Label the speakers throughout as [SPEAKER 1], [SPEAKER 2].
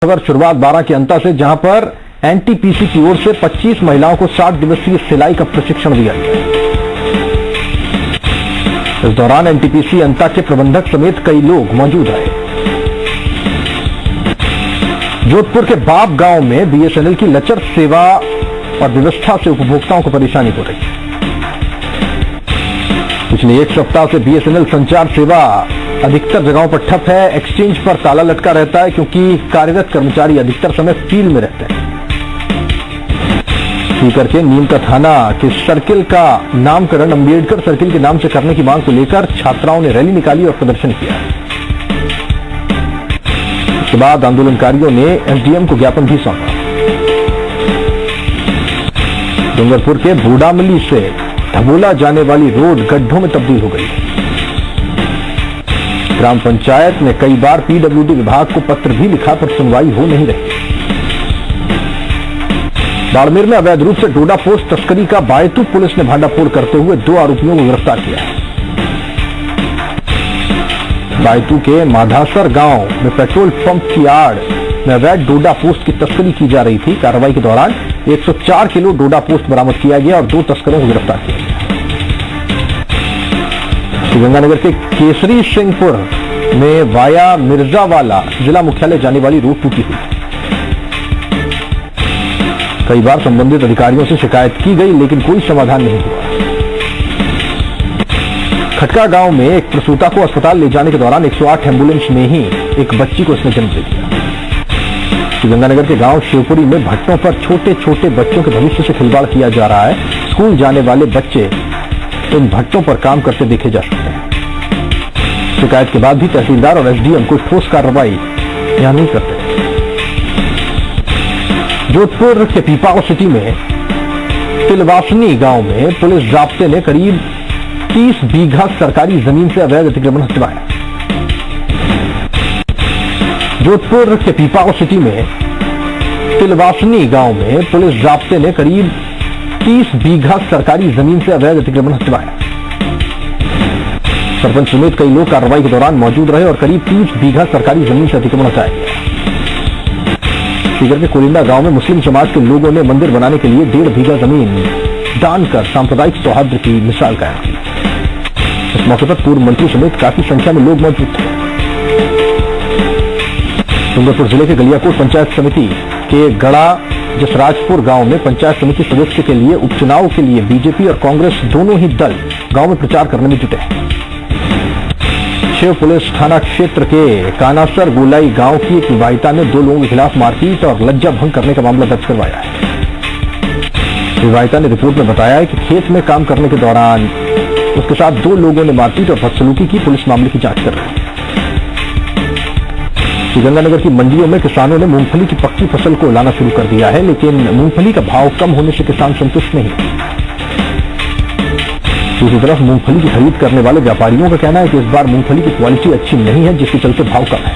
[SPEAKER 1] खबर शुरुआत 12 के अंता से, जहां पर एनटीपीसी की ओर से 25 महिलाओं को 60 दिवसीय सिलाई का प्रशिक्षण दिया गया। इस दौरान एनटीपीसी अंता के प्रबंधक समेत कई लोग मौजूद रहे। जोधपुर के बाप गांव में बीएसएनएल की लचर सेवा और व्यवस्था से उपभोक्ताओं को परेशानी हो रही है। पिछले एक सप्ताह से बीएसएनएल संचार सेवा अधिकतर जगहों पर ठप है। एक्सचेंज पर ताला लटका रहता है क्योंकि कार्यरत कर्मचारी अधिकतर समय फील्ड में रहते हैं। सीकर के नीमका थाना के सर्किल का नामकरण अंबेडकर सर्किल के नाम से करने की मांग को लेकर छात्राओं ने रैली निकाली और प्रदर्शन किया। इसके बाद आंदोलनकारियों ने एसडीएम को ज्ञापन भी सौंपा। डूंगरपुर के बूढ़ामली से धबोला जाने वाली रोड गड्ढों में तब्दील हो गई है। ग्राम पंचायत ने कई बार पीडब्ल्यूडी विभाग को पत्र भी लिखा पर सुनवाई हो नहीं रही। बाड़मेर में अवैध रूप से डोडा पोस्ट तस्करी का बायतू पुलिस ने भांडाफोड़ करते हुए 2 आरोपियों को गिरफ्तार किया है। बायतू के माधासर गांव में पेट्रोल पंप की आड़ में अवैध डोडा पोस्ट की तस्करी की जा रही थी। कार्रवाई के दौरान 104 किलो डोडा पोस्ट बरामद किया गया और 2 तस्करों को गिरफ्तार किया गया। श्रीगंगानगर के केसरी सिंहपुर में वाया मिर्जावाला जिला मुख्यालय जाने वाली रोड टूटी हुई। कई बार संबंधित अधिकारियों से शिकायत की गई लेकिन कोई समाधान नहीं हुआ। खटका गांव में एक प्रसूता को अस्पताल ले जाने के दौरान 108 एम्बुलेंस में ही एक बच्ची को इसने जन्म दे दिया। श्रीगंगानगर के गांव शिवपुरी में भट्टों पर छोटे छोटे बच्चों के भविष्य से खिलवाड़ किया जा रहा है। स्कूल जाने वाले बच्चे इन भट्टों पर काम करते देखे जा सकते हैं। शिकायत के बाद भी तहसीलदार और एसडीएम कोई ठोस कार्रवाई यहां नहीं करते। जोधपुर के पीपाओ सिटी में तिलवासनी गांव में पुलिस जाब्ते ने करीब 30 बीघा सरकारी जमीन से अवैध अतिक्रमण हटवाया। जोधपुर के पीपाओ सिटी में तिलवासनी गांव में पुलिस जाब्ते ने करीब 30 बीघा सरकारी जमीन से अवैध अतिक्रमण हटवाया। सरपंच समेत कई लोग कार्रवाई के दौरान मौजूद रहे और करीब 30 बीघा सरकारी जमीन से अतिक्रमण हटाया गया। सीकर के कोलिंदा गांव में मुस्लिम समाज के लोगों ने मंदिर बनाने के लिए 1.5 बीघा जमीन दान कर सांप्रदायिक सौहार्द की मिसाल कायम की। इस मौके पर पूर्व मंत्री समेत काफी संख्या में लोग मौजूद थे। डूंगरपुर जिले के गलियाकोट पंचायत समिति के गड़ा जसराजपुर गांव में पंचायत समिति सदस्य के लिए उपचुनाव के लिए बीजेपी और कांग्रेस दोनों ही दल गांव में प्रचार करने में जुटे हैं। शिव पुलिस थाना क्षेत्र के कानासर गोलाई गांव की एक विवाहिता ने 2 लोगों के खिलाफ मारपीट और लज्जा भंग करने का मामला दर्ज करवाया है। विवाहिता ने रिपोर्ट में बताया है कि खेत में काम करने के दौरान उसके साथ 2 लोगों ने मारपीट और बदसलूकी की। पुलिस मामले की जांच कर रही है। श्रीगंगानगर की मंडियों में किसानों ने मूंगफली की पक्की फसल को लाना शुरू कर दिया है, लेकिन मूंगफली का भाव कम होने से किसान संतुष्ट नहीं है। दूसरी तरफ मूंगफली की खरीद करने वाले व्यापारियों का कहना है कि इस बार मूंगफली की क्वालिटी अच्छी नहीं है, जिसके चलते भाव कम है।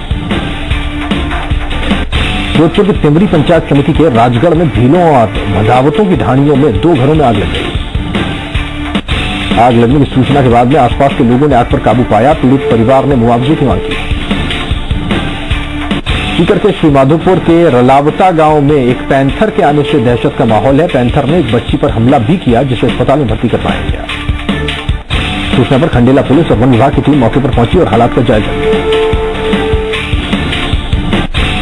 [SPEAKER 1] जोधपुर की तिमरी पंचायत समिति के राजगढ़ में भीलों और भदावतों की ढाणियों में 2 घरों में आग लग गई। आग लगने की सूचना के बाद में आसपास के लोगों ने आग पर काबू पाया। पीड़ित परिवार ने मुआवजे की मांग की। सीकर के श्रीमाधोपुर के रलावता गांव में एक पैंथर के आने से दहशत का माहौल है। पैंथर ने एक बच्ची पर हमला भी किया, जिसे अस्पताल में भर्ती करवाया गया। सूचना पर खंडेला पुलिस और वन विभाग की टीम मौके पर पहुंची और हालात का जायजा लिया।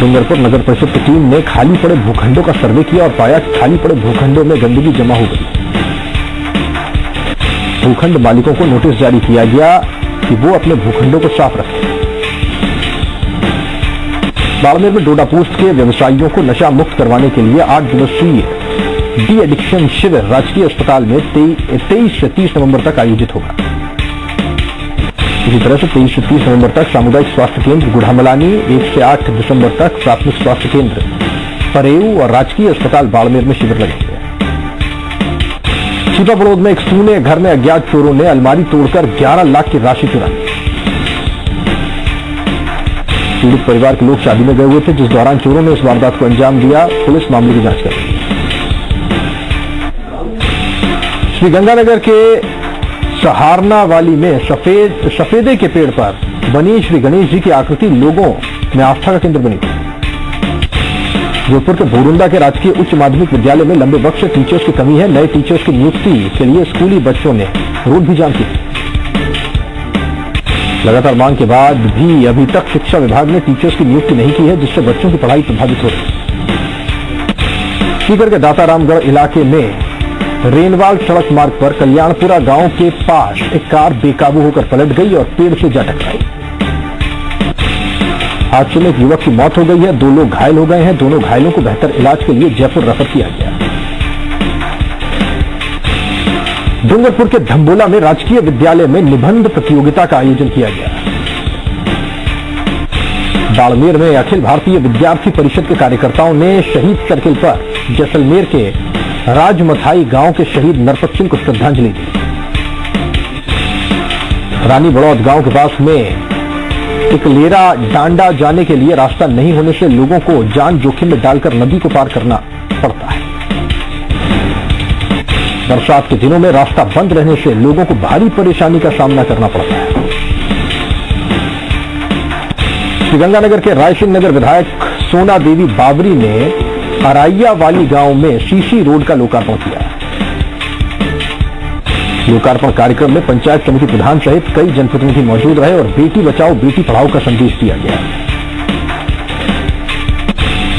[SPEAKER 1] डूंगरपुर नगर परिषद की टीम ने खाली पड़े भूखंडों का सर्वे किया और पाया कि खाली पड़े भूखंडों में गंदगी जमा हो गई। भूखंड मालिकों को नोटिस जारी किया गया कि वो अपने भूखंडों को साफ रखें। बाड़मेर में डोडा पोस्ट के व्यवसायियों को नशा मुक्त करवाने के लिए 8 दिवसीय डी एडिक्शन शिविर राजकीय अस्पताल में 23 से 30 नवंबर तक आयोजित होगा। इसी तरह से 23 से 30 नवंबर तक सामुदायिक स्वास्थ्य केंद्र गुढ़ामलानी, 1 से 8 दिसंबर तक प्राथमिक स्वास्थ्य केंद्र परेऊ और राजकीय अस्पताल बाड़मेर में शिविर लगेंगे। छिपाबड़ोद में एक सूने घर में अज्ञात चोरों ने अलमारी तोड़कर 11 लाख की राशि चुरा ली। पीड़ित परिवार के लोग शादी में गए हुए थे, जिस दौरान चोरों ने इस वारदात को अंजाम दिया। पुलिस मामले की जांच कर रही है। श्रीगंगानगर के सहारना वाली में सफेदे के पेड़ पर बनी श्री गणेश जी की आकृति लोगों में आस्था का केंद्र बनी थी। जोधपुर के बोरुंदा के राजकीय उच्च माध्यमिक विद्यालय में लंबे वक्त से टीचर्स की कमी है। नए टीचर्स की नियुक्ति के लिए स्कूली बच्चों ने रोड भी जाम की। लगातार मांग के बाद भी अभी तक शिक्षा विभाग ने टीचर्स की नियुक्ति नहीं की है, जिससे बच्चों की पढ़ाई प्रभावित हो रही है। सीकर के दातारामगढ़ इलाके में रेनवाल सड़क मार्ग पर कल्याणपुरा गांव के पास एक कार बेकाबू होकर पलट गई और पेड़ से जा टकराई। हादसे में एक युवक की मौत हो गई है, 2 लोग घायल हो गए हैं। दोनों घायलों को बेहतर इलाज के लिए जयपुर रेफर किया गया। डूंगरपुर के धम्बोला में राजकीय विद्यालय में निबंध प्रतियोगिता का आयोजन किया गया। बाड़मेर में अखिल भारतीय विद्यार्थी परिषद के कार्यकर्ताओं ने शहीद सर्किल पर जैसलमेर के राजमथाई गांव के शहीद नरपत सिंह को श्रद्धांजलि दी। रानी बड़ौद गांव के पास में टिकलेरा डांडा जाने के लिए रास्ता नहीं होने से लोगों को जान जोखिम में डालकर नदी को पार करना पड़ता है। बरसात के दिनों में रास्ता बंद रहने से लोगों को भारी परेशानी का सामना करना पड़ता है। श्रीगंगानगर के रायसिंह नगर विधायक सोना देवी बाबरी ने अराइया वाली गांव में सीसी रोड का लोकार्पण किया। लोकार्पण कार्यक्रम में पंचायत समिति प्रधान सहित कई जनप्रतिनिधि मौजूद रहे और बेटी बचाओ बेटी पढ़ाओ का संदेश दिया गया।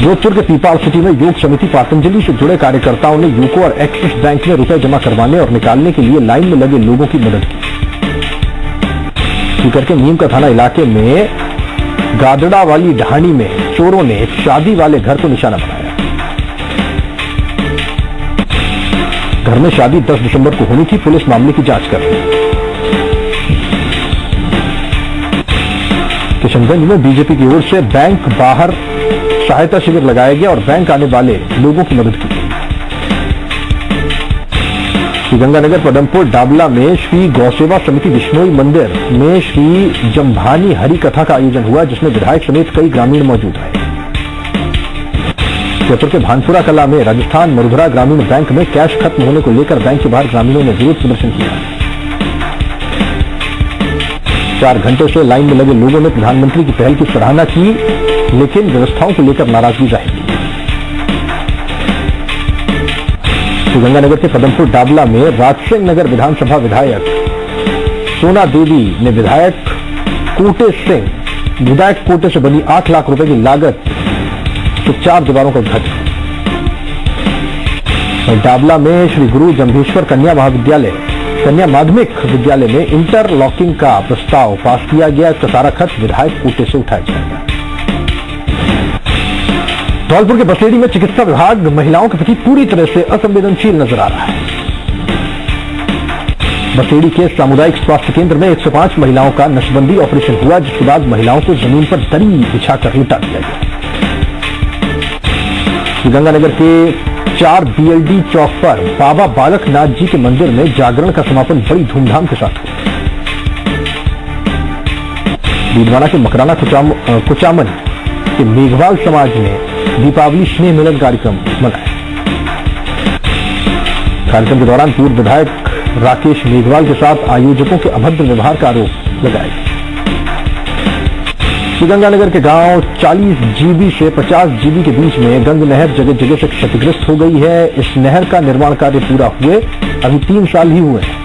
[SPEAKER 1] जोधपुर के पीपाड़ सिटी में योग समिति पातंजलि से जुड़े कार्यकर्ताओं ने यूको और एक्सिस बैंक में रुपए जमा करवाने और निकालने के लिए लाइन में लगे लोगों की मदद की। सीकर के नीम का थाना इलाके में गादड़ा वाली ढाणी में चोरों ने एक शादी वाले घर को निशाना बनाया। घर में शादी 10 दिसंबर को होनी थी। पुलिस मामले की जांच कर रही है। किशनगंज में बीजेपी की ओर से बैंक बाहर सहायता शिविर लगाया गया और बैंक आने वाले लोगों की मदद की गई। श्रीगंगानगर पदमपुर डाबला में श्री गौसेवा समिति बिश्नोई मंदिर में श्री जम्भानी हरि कथा का आयोजन हुआ, जिसमें विधायक समेत कई ग्रामीण मौजूद रहे। जयपुर के भानपुरा कला में राजस्थान मरुधरा ग्रामीण बैंक में कैश खत्म होने को लेकर बैंक के बाहर ग्रामीणों ने विरोध प्रदर्शन किया। 4 घंटे से लाइन में लगे लोगों ने प्रधानमंत्री की पहल की सराहना की, लेकिन व्यवस्थाओं को लेकर नाराजगी जाहिर की। श्रीगंगानगर के पदमपुर डाबला में राजसिंह नगर विधानसभा विधायक सोना देवी ने विधायक कोटे से बनी 8 लाख रुपए की लागत से 4 दीवारों का उद्घाटन। डाबला में श्री गुरु जम्भेश्वर कन्या माध्यमिक विद्यालय में इंटरलॉकिंग का प्रस्ताव पास किया गया। इसका सारा खर्च विधायक कोटे से उठाया जाएगा। धौलपुर के बसेड़ी में चिकित्सा विभाग महिलाओं के प्रति पूरी तरह से असंवेदनशील नजर आ रहा है। बसेड़ी के सामुदायिक स्वास्थ्य केंद्र में 105 महिलाओं का नसबंदी ऑपरेशन हुआ, जिसके बाद महिलाओं को जमीन पर दरी बिछाकर लिटा दिया गया। श्रीगंगानगर के 4 BLD चौक पर बाबा बालकनाथ जी के मंदिर में जागरण का समापन बड़ी धूमधाम के साथ हुआ। बीडवाना के मकराना कुचामन के मेघवाल समाज ने दीपावली स्नेह मिलन कार्यक्रम मनाया। कार्यक्रम के दौरान पूर्व विधायक राकेश मेघवाल के साथ आयोजकों के अभद्र व्यवहार का आरोप लगाया। श्रीगंगानगर के गांव 40 GB से 50 GB के बीच में गंग नहर जगह जगह से क्षतिग्रस्त हो गई है। इस नहर का निर्माण कार्य पूरा हुए अभी 3 साल ही हुए हैं।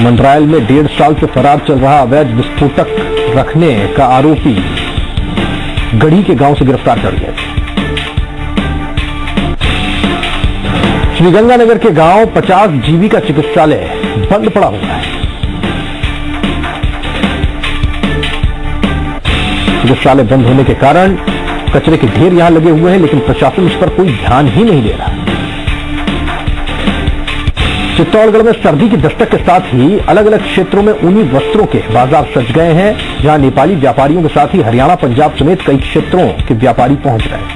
[SPEAKER 1] मंडरायल में 1.5 साल से फरार चल रहा अवैध विस्फोटक रखने का आरोपी गढ़ी के गांव से गिरफ्तार कर लिया। श्रीगंगानगर के गांव 50 GB का चिकित्सालय बंद पड़ा हुआ है। चिकित्सालय बंद होने के कारण कचरे के ढेर यहां लगे हुए हैं, लेकिन प्रशासन इस पर कोई ध्यान ही नहीं दे रहा। चित्तौड़गढ़ में सर्दी की दस्तक के साथ ही अलग अलग क्षेत्रों में ऊनी वस्त्रों के बाजार सज गए हैं, जहां नेपाली व्यापारियों के साथ ही हरियाणा, पंजाब समेत कई क्षेत्रों के व्यापारी पहुंच रहे हैं।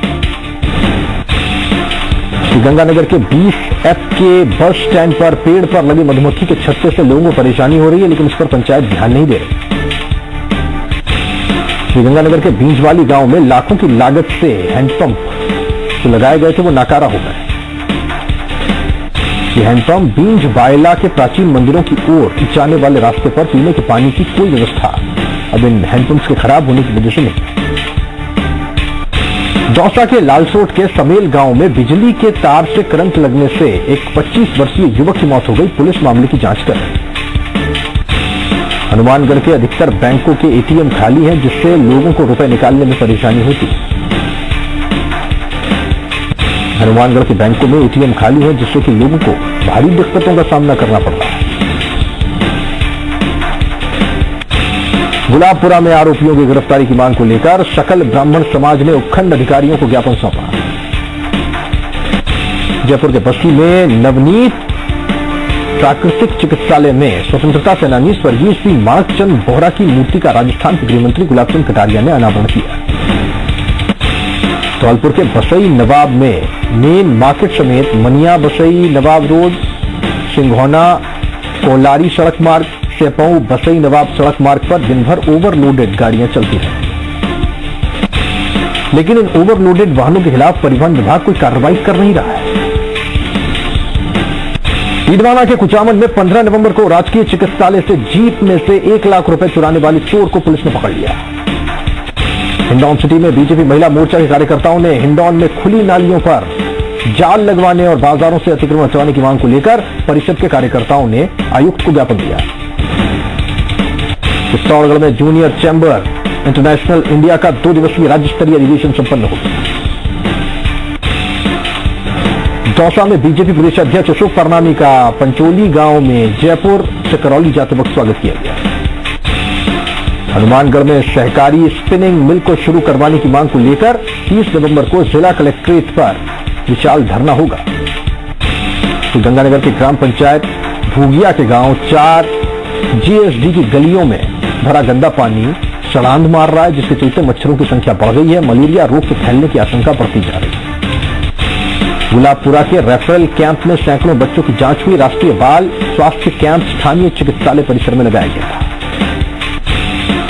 [SPEAKER 1] श्रीगंगानगर के 20F के बस स्टैंड पर पेड़ पर लगे मधुमक्खी के छत्ते से लोगों को परेशानी हो रही है, लेकिन इस पर पंचायत ध्यान नहीं दे रही। श्रीगंगानगर के बींजवाली गांव में लाखों की लागत से हैंडपंप जो लगाए गए थे वो नाकारा हो गए। ये हैंडपंप बींज बायला के प्राचीन मंदिरों की ओर जाने वाले रास्ते पर पीने के पानी की कोई व्यवस्था अब इन हैंडपंप्स के खराब होने की वजह से नहीं। दौसा के लालसोट के समेल गांव में बिजली के तार से करंट लगने से एक 25 वर्षीय युवक की मौत हो गई। पुलिस मामले की जांच कर रही है। हनुमानगढ़ के अधिकतर बैंकों के एटीएम खाली हैं, जिससे लोगों को रुपए निकालने में परेशानी होती है। हनुमानगढ़ के बैंकों में एटीएम खाली है, जिससे कि लोगों को भारी दिक्कतों का सामना करना पड़ रहा है। गुलाबपुरा में आरोपियों की गिरफ्तारी की मांग को लेकर सकल ब्राह्मण समाज ने उपखंड अधिकारियों को ज्ञापन सौंपा। जयपुर के बस्ती में नवनीत प्राकृतिक चिकित्सालय में स्वतंत्रता सेनानी स्वर्गीय श्री माणकचंद बोहरा की मूर्ति का राजस्थान के गृहमंत्री गुलाब चंद कटारिया ने अनावरण किया। धौलपुर के बसई नवाब में मेन मार्केट समेत मनिया बसई नवाब रोड, सिंघौना कोलारी सड़क मार्ग, सेपऊ बसई नवाब सड़क मार्ग पर दिन भर ओवरलोडेड गाड़ियां चलती हैं, लेकिन इन ओवरलोडेड वाहनों के खिलाफ परिवहन विभाग कोई कार्रवाई कर नहीं रहा है। ईदवाना के कुचामन में 15 नवंबर को राजकीय चिकित्सालय से जीप में से 1 लाख रुपए चुराने वाले चोर को पुलिस ने पकड़ लिया। हिंडौन सिटी में बीजेपी महिला मोर्चा के कार्यकर्ताओं ने हिंडौन में खुली नालियों पर जाल लगवाने और बाजारों से अतिक्रमण हटवाने की मांग को लेकर परिषद के कार्यकर्ताओं ने आयुक्त को ज्ञापन दिया। चित्तौड़गढ़ में जूनियर चैंबर इंटरनेशनल इंडिया का 2 दिवसीय राज्य स्तरीय अधिवेशन संपन्न हो गया। दौसा में बीजेपी प्रदेश अध्यक्ष अशोक परनामी का पंचोली गांव में जयपुर से करौली जाते वक्त स्वागत किया गया। हनुमानगढ़ में सहकारी स्पिनिंग मिल को शुरू करवाने की मांग को लेकर 30 नवंबर को जिला कलेक्ट्रेट पर विशाल धरना होगा। गंगानगर के ग्राम पंचायत भूगिया के गांव 4 जीएसडी की गलियों में भरा गंदा पानी सड़ांध मार रहा है, जिसके चलते मच्छरों की संख्या बढ़ गई है। मलेरिया रोग के फैलने की आशंका बढ़ती जा रही है। गुलाबपुरा के रेफरल कैंप में सैकड़ों बच्चों की जांच हुई। राष्ट्रीय बाल स्वास्थ्य कैंप स्थानीय चिकित्सालय परिसर में लगाया गया था।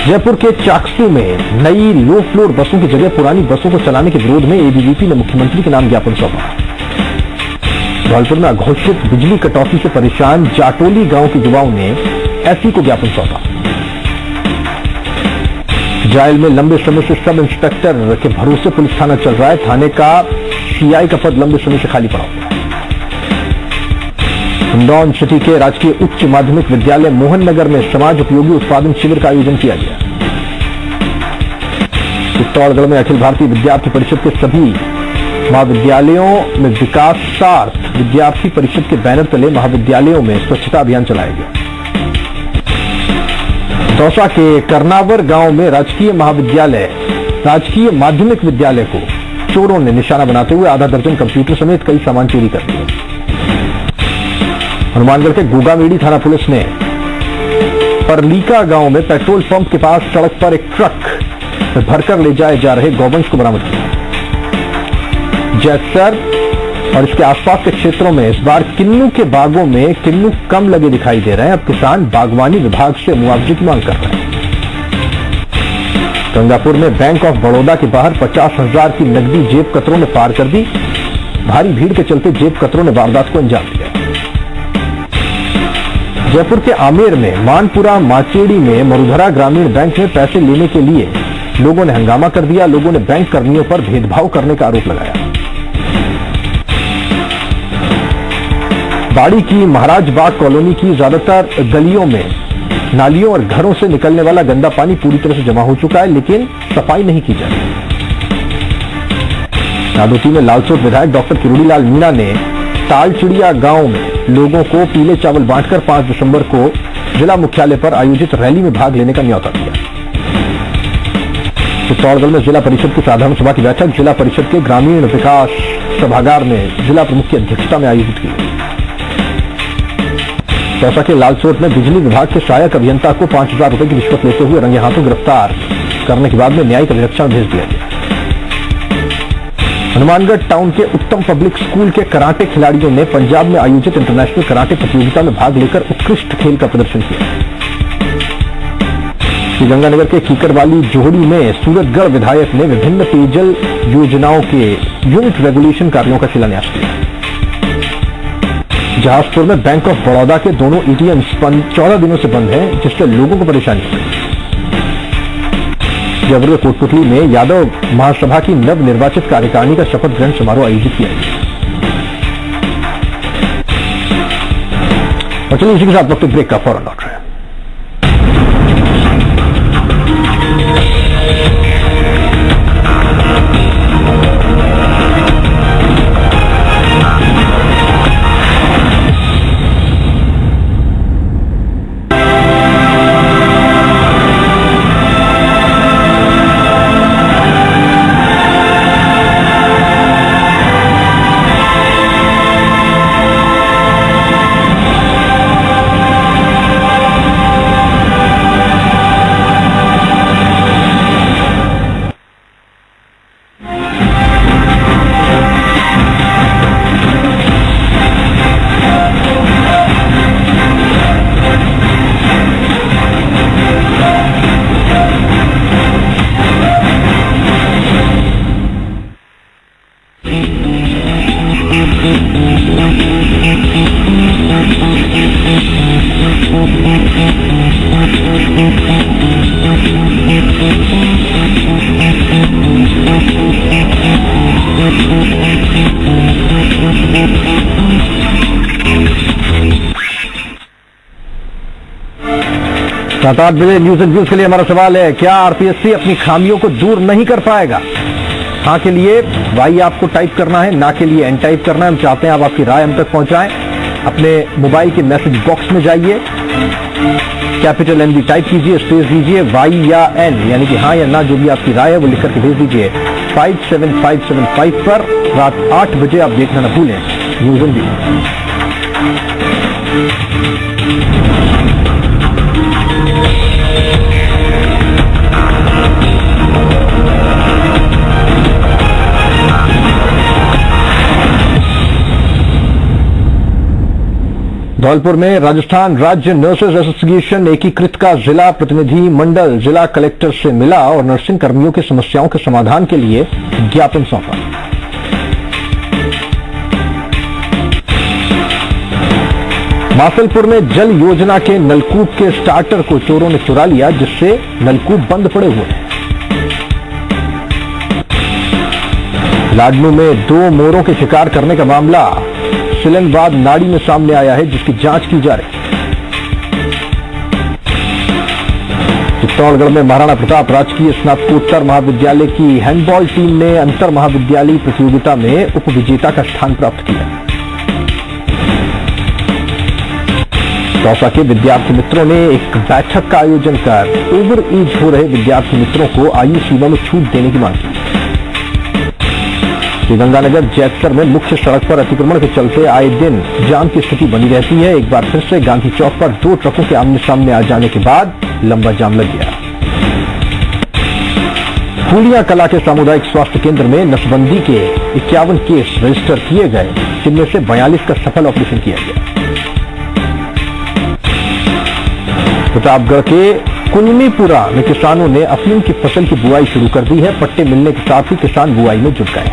[SPEAKER 1] जयपुर के चाकसू में नई लो फ्लोर बसों की जगह पुरानी बसों को चलाने के विरोध में एबीवीपी ने मुख्यमंत्री के नाम ज्ञापन सौंपा। धौलपुर में अघोषित बिजली कटौती से परेशान जाटोली गांव के युवाओं ने एसपी को ज्ञापन सौंपा। जायल में लंबे समय से सब इंस्पेक्टर के भरोसे पुलिस थाना चल रहा है। थाने का सीआई का पद लंबे समय से खाली पड़ा हुआ है। हिंडौन सिटी के राजकीय उच्च माध्यमिक विद्यालय मोहन नगर में समाज उपयोगी उत्पादन शिविर का आयोजन किया गया। चित्तौड़गढ़ में अखिल भारतीय विद्यार्थी परिषद के सभी महाविद्यालयों में विकासार्थ विद्यार्थी परिषद के बैनर तले महाविद्यालयों में स्वच्छता अभियान चलाया गया। दौसा के करनावर गांव में राजकीय माध्यमिक विद्यालय को चोरों ने निशाना बनाते हुए आधा दर्जन कंप्यूटर समेत कई सामान चोरी कर लिए। हनुमानगढ़ के गोगामेड़ी थाना पुलिस ने परलीका गांव में पेट्रोल पंप के पास सड़क पर एक ट्रक में भरकर ले जाए जा रहे गौवंश को बरामद किया। जैसर और इसके आसपास के क्षेत्रों में इस बार किन्नू के बागों में किन्नू कम लगे दिखाई दे रहे हैं। अब किसान बागवानी विभाग से मुआवजे की मांग कर रहे हैं। गंगापुर में बैंक ऑफ बड़ौदा के बाहर 50,000 की नकदी जेब कतरों ने पार कर दी। भारी भीड़ के चलते जेब कतरों ने वारदात को अंजाम दिया। जयपुर के आमेर में मानपुरा माचेड़ी में मरुधरा ग्रामीण बैंक में पैसे लेने के लिए लोगों ने हंगामा कर दिया। लोगों ने बैंक कर्मियों पर भेदभाव करने का आरोप लगाया। बाड़ी की महाराज बाग कॉलोनी की ज्यादातर गलियों में नालियों और घरों से निकलने वाला गंदा पानी पूरी तरह से जमा हो चुका है, लेकिन सफाई नहीं की जा रही। नादौती में लालसोट विधायक डॉक्टर किरोड़ीलाल मीणा ने तालचिड़िया गांव में लोगों को पीले चावल बांटकर 5 दिसंबर को जिला मुख्यालय पर आयोजित रैली में भाग लेने का न्यौता दिया। चित्तौड़गढ़ में जिला परिषद की साधारण सभा की बैठक जिला परिषद के ग्रामीण विकास सभागार में जिला प्रमुख की अध्यक्षता में आयोजित की गई। दौसा के लालसोट में बिजली विभाग के सहायक अभियंता को 5,000 रुपए की रिश्वत लेते हुए रंगे हाथों गिरफ्तार करने के बाद में न्यायिक अभिरक्षा में भेज दिया गया। हनुमानगढ़ टाउन के उत्तम पब्लिक स्कूल के कराटे खिलाड़ियों ने पंजाब में आयोजित इंटरनेशनल कराटे प्रतियोगिता में भाग लेकर उत्कृष्ट खेल का प्रदर्शन किया। श्रीगंगानगर के कीकरवाली जोहड़ी में सूरतगढ़ विधायक ने विभिन्न पेयजल योजनाओं के यूनिट रेगुलेशन कार्यों का शिलान्यास किया। जहाजपुर में बैंक ऑफ बड़ौदा के दोनों एटीएम 14 दिनों से बंद हैं, जिससे लोगों को परेशानी हो रही है। जयपुर के कोटपुतली में यादव महासभा की नव निर्वाचित कार्यकारिणी का शपथ ग्रहण समारोह आयोजित किया गया। और चलिए इसी के साथ वक्त ब्रेक का फौरन लौट रहे हैं। सात 8 बजे न्यूज एंड व्यूज के लिए हमारा सवाल है, क्या आरपीएससी अपनी खामियों को दूर नहीं कर पाएगा? हाँ के लिए वाई आपको टाइप करना है, ना के लिए एन टाइप करना है। हम चाहते हैं आप आपकी राय हम तक पहुंचाएं। अपने मोबाइल के मैसेज बॉक्स में जाइए, कैपिटल एन भी टाइप कीजिए, स्पेस दीजिए, वाई या एन यानी कि हाँ या ना जो भी आपकी राय है वो लिख करके भेज दीजिए 57575 पर। रात 8 बजे आप देखना न भूलें न्यूज एंड व्यूज। धौलपुर में राजस्थान राज्य नर्सेज एसोसिएशन एकीकृत का जिला प्रतिनिधि मंडल जिला कलेक्टर से मिला और नर्सिंग कर्मियों की समस्याओं के समाधान के लिए ज्ञापन सौंपा। मासलपुर में जल योजना के नलकूप के स्टार्टर को चोरों ने चुरा लिया, जिससे नलकूप बंद पड़े हुए हैं। लाडनू में 2 मोरों के शिकार करने का मामला सिलनबाद नाड़ी में सामने आया है, जिसकी जांच की जा रही है। चित्तौड़गढ़ में महाराणा प्रताप राजकीय स्नातकोत्तर महाविद्यालय की हैंडबॉल टीम ने अंतर महाविद्यालयी प्रतियोगिता में उप विजेता का स्थान प्राप्त किया। दौसा के विद्यार्थी मित्रों ने एक बैठक का आयोजन कर ओवर एज हो रहे विद्यार्थी मित्रों को आयु सीमा में छूट देने की मांग की। श्रीगंगानगर जैतसर में मुख्य सड़क पर अतिक्रमण के चलते आए दिन जाम की स्थिति बनी रहती है। एक बार फिर से गांधी चौक पर 2 ट्रकों के आमने सामने आ जाने के बाद लंबा जाम लग गया। फूलिया कला के सामुदायिक स्वास्थ्य केंद्र में नसबंदी के 51 केस रजिस्टर किए गए, जिनमें से 42 का सफल ऑपरेशन किया गया। प्रतापगढ़ के कुनमीपुरा में किसानों ने अफीम की फसल की बुआई शुरू कर दी है। पट्टे मिलने के साथ ही किसान बुआई में जुट गए।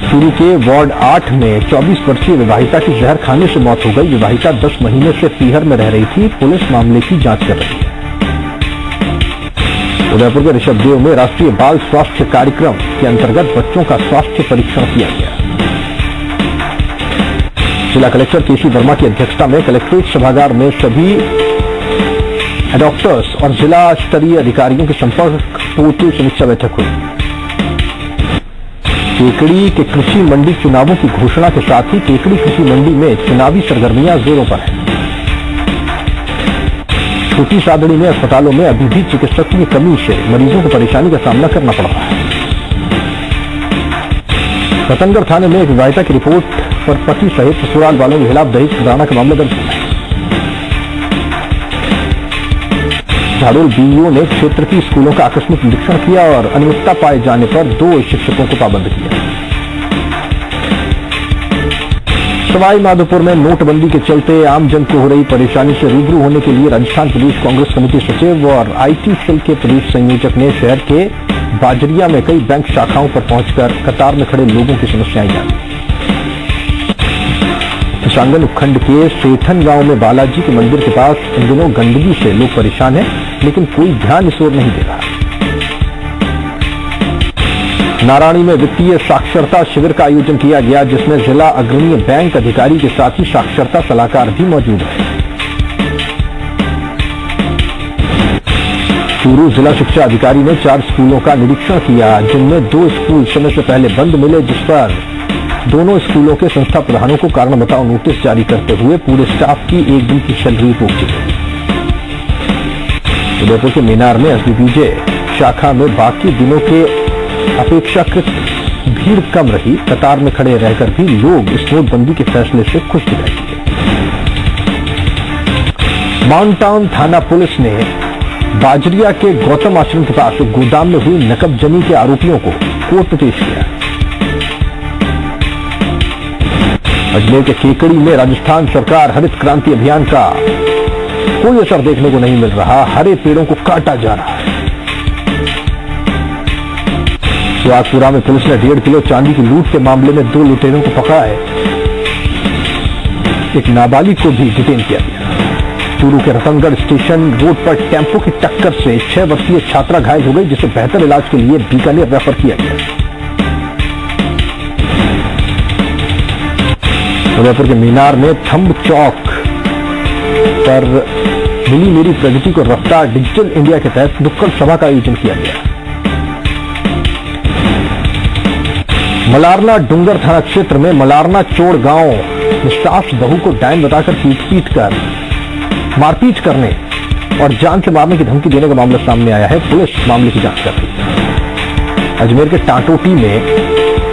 [SPEAKER 1] चूरू के वार्ड 8 में 24 वर्षीय विवाहिता की जहर खाने से मौत हो गई। विवाहिता 10 महीने से पीहर में रह रही थी। पुलिस मामले की जांच कर रही है। उदयपुर के ऋषभदेव में राष्ट्रीय बाल स्वास्थ्य कार्यक्रम के अंतर्गत बच्चों का स्वास्थ्य परीक्षण किया गया। जिला कलेक्टर केसी वर्मा की अध्यक्षता में कलेक्ट्रेट सभागार में सभी डॉक्टर्स और जिला स्तरीय अधिकारियों की संपर्क पोर्टल समीक्षा बैठक हुई। केकड़ी के कृषि मंडी चुनावों की घोषणा के साथ ही केकड़ी कृषि मंडी में चुनावी सरगर्मियां जोरों पर हैं। छोटी सादड़ी में अस्पतालों में अभी भी चिकित्सकों की कमी से मरीजों को परेशानी का सामना करना पड़ रहा है। रतनगढ़ थाने में एक विवाहिता की रिपोर्ट पर पति सहित ससुराल वालों के खिलाफ दहेज प्रताड़ना का मामला दर्ज हुआ है। झाड़ोल बीईओ ने क्षेत्र की स्कूलों का आकस्मिक निरीक्षण किया और अनियमितता पाए जाने पर 2 शिक्षकों को पाबंद किया। सवाई माधोपुर में नोटबंदी के चलते आमजन को हो रही परेशानी से रूबरू होने के लिए राजस्थान प्रदेश कांग्रेस कमेटी सचिव और आईटी सेल के प्रदेश संयोजक ने शहर के बाजरिया में कई बैंक शाखाओं पर पहुंचकर कतार में खड़े लोगों की समस्याएं जानी। किशानगंज उपखंड के सेठन गांव में बालाजी के मंदिर के पास इन दिनों गंदगी से लोग परेशान हैं। लेकिन कोई ध्यान इस ओर नहीं दे रहा। नारायणी में वित्तीय साक्षरता शिविर का आयोजन किया गया, जिसमें जिला अग्रणी बैंक अधिकारी के साथ ही साक्षरता सलाहकार भी मौजूद रहे। चूरू जिला शिक्षा अधिकारी ने 4 स्कूलों का निरीक्षण किया, जिनमें 2 स्कूल समय से पहले बंद मिले, जिस पर दोनों स्कूलों के संस्था प्रधानों को कारण बताओ नोटिस जारी करते हुए पूरे स्टाफ की 1 दिन की सैलरी रोक दी गई। उदयपुर के मीनार में एसबीबीजे शाखा में बाकी दिनों के अपेक्षाकृत भीड़ कम रही। कतार में खड़े रहकर भी लोग इस नोटबंदी के फैसले से खुश दिखाई दिए। माउंट टाउन थाना पुलिस ने बाजरिया के गौतम आश्रम के पास एक गोदाम में हुई नकबजनी के आरोपियों को कोर्ट में पेश किया। अजमेर के केकड़ी में राजस्थान सरकार हरित क्रांति अभियान का कोई असर देखने को नहीं मिल रहा। हरे पेड़ों को काटा जा रहा है। सुहागपुरा में पुलिस ने 1.5 किलो चांदी की लूट के मामले में 2 लुटेरों को पकड़ा है। एक नाबालिग को भी डिटेन किया गया। चूरू के रतनगढ़ स्टेशन रोड पर टेम्पो की टक्कर से 6 वर्षीय छात्रा घायल हो गई, जिसे बेहतर इलाज के लिए बीकानेर रेफर किया गया। उदयपुर के मीनार में थंब चौक पर मिली मेरी प्रगति को रफ्तार डिजिटल इंडिया के तहत नुक्कड़ सभा का आयोजन किया गया। मलारना डूंगर थाना क्षेत्र में मलारना चोड़ गांव में सास बहू को डायन बताकर पीट कर मारपीट करने और जान से मारने की धमकी देने का मामला सामने आया है। पुलिस मामले की जांच कर रही है। अजमेर के टाटोटी में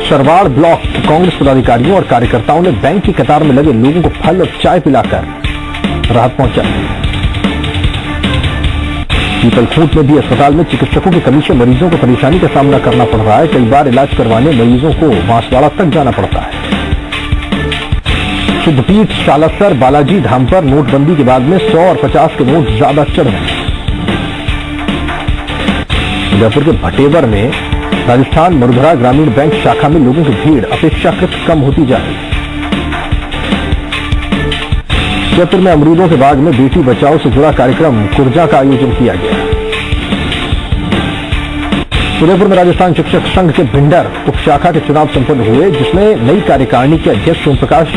[SPEAKER 1] सरवाड़ ब्लॉक के कांग्रेस पदाधिकारियों और कार्यकर्ताओं ने बैंक की कतार में लगे लोगों को फल और चाय पिलाकर राहत पहुंचाई। पीपलखूंट में भी अस्पताल में चिकित्सकों की कमी से मरीजों को परेशानी का सामना करना पड़ रहा है। कई बार इलाज करवाने मरीजों को बांसवाड़ा तक जाना पड़ता है। सिद्धपीठ सालासर बालाजी धाम पर नोटबंदी के बाद में 100 और 50 के नोट ज्यादा चढ़ गए। उदयपुर के भटेवर में राजस्थान मरुधरा ग्रामीण बैंक शाखा में लोगों की भीड़ अपेक्षाकृत कम होती जा रही है। जयपुर में अमरूदों के बाग में बेटी बचाओ से जुड़ा कार्यक्रम कुर्जा का आयोजन किया गया। उदयपुर में राजस्थान शिक्षक संघ के भिंडर उपशाखा के चुनाव संपन्न हुए, जिसमें नई कार्यकारिणी के अध्यक्ष ओम प्रकाश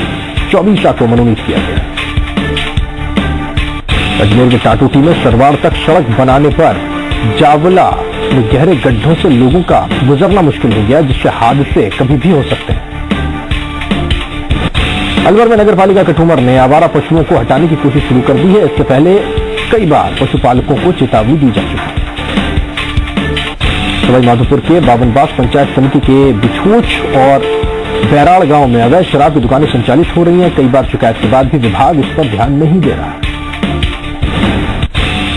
[SPEAKER 1] चौबीसा को मनोनीत किया गया। अजमेर के टाटोटी में सरवाड़ तक सड़क बनाने पर जावला में गहरे गड्ढों से लोगों का गुजरना मुश्किल हो गया, जिससे हादसे कभी भी हो सकते हैं। अलवर में नगर पालिका कठुमर ने आवारा पशुओं को हटाने की कोशिश शुरू कर दी है। इससे पहले कई बार पशुपालकों को चेतावनी दी जा चुकी है। सवाई माधोपुर के बावनबास पंचायत समिति के बिछोच और बैराड़ गांव में अवैध शराब की दुकानें संचालित हो रही हैं। कई बार शिकायत के बाद भी विभाग इस पर ध्यान नहीं दे रहा।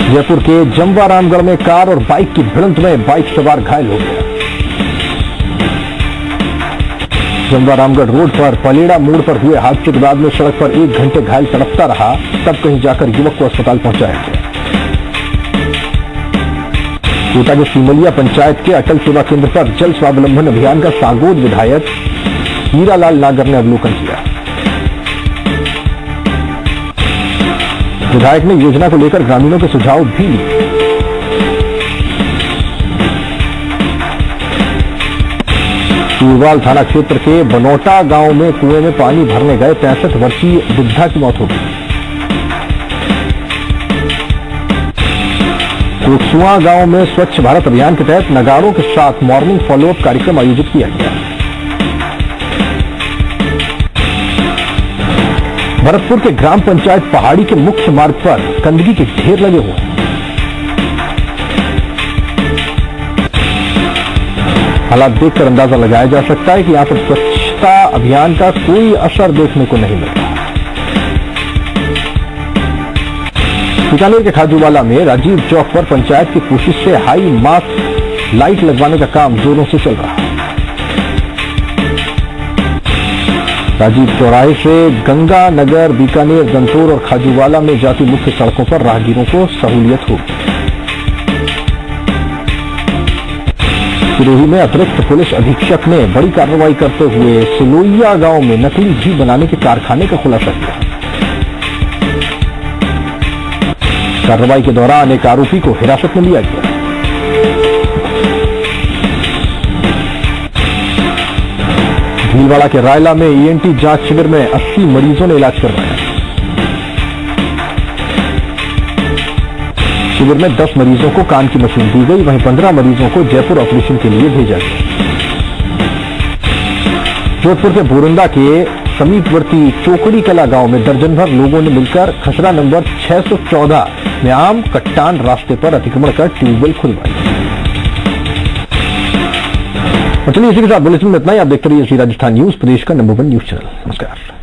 [SPEAKER 1] जयपुर के जम्वा रामगढ़ में कार और बाइक की भिड़ंत में बाइक सवार घायल हो गया। जम्वा रामगढ़ रोड पर पलेड़ा मोड़ पर हुए हादसे के बाद में सड़क पर 1 घंटे घायल तड़पता रहा, तब कहीं जाकर युवक को अस्पताल पहुंचाया गया। कोटा के सीमलिया पंचायत के अटल सेवा केंद्र पर जल स्वावलंबन अभियान का सांगोद विधायक हीरालाल नागर ने अवलोकन किया। विधायक ने योजना को लेकर ग्रामीणों के सुझाव भी लिए। सूरवाल थाना क्षेत्र के बनोटा गांव में कुएं में पानी भरने गए 65 वर्षीय वृद्धा की मौत हो गई। कोकसुआ गांव में स्वच्छ भारत अभियान के तहत नगाड़ों के साथ मॉर्निंग फॉलोअप कार्यक्रम आयोजित किया गया। भरतपुर के ग्राम पंचायत पहाड़ी के मुख्य मार्ग पर गंदगी के ढेर लगे हुए हैं। हालात देखकर अंदाजा लगाया जा सकता है कि यहां पर स्वच्छता अभियान का कोई असर देखने को नहीं मिल रहा। बीकानेर के खाजूवाला में राजीव चौक पर पंचायत की कोशिश से हाई मास्क लाइट लगवाने का काम जोरों से चल रहा है। राजीव चौराहे से गंगा नगर, बीकानेर, गंतौर और खाजूवाला में जाती मुख्य सड़कों पर राहगीरों को सहूलियत होगी। सिरोही में अतिरिक्त पुलिस अधीक्षक ने बड़ी कार्रवाई करते हुए सिलोइया गांव में नकली घी बनाने के कारखाने का खुलासा किया। कार्रवाई के दौरान एक आरोपी को हिरासत में लिया गया। भीलवाड़ा के रायला में ईएनटी जांच शिविर में 80 मरीजों ने इलाज करवाया। शिविर में 10 मरीजों को कान की मशीन दी गई, वहीं 15 मरीजों को जयपुर ऑपरेशन के लिए भेजा गया। जोधपुर के बोरंदा के समीपवर्ती चोकड़ी कला गांव में दर्जन भर लोगों ने मिलकर खसरा नंबर 614 में आम कट्टान रास्ते पर अतिक्रमण कर ट्यूबवेल खुलवाई। चलिए इसी के साथ बुलेटिन में इतना ही। आप देखते रहिए राजस्थान न्यूज, प्रदेश का नंबर 1 न्यूज चैनल। नमस्कार।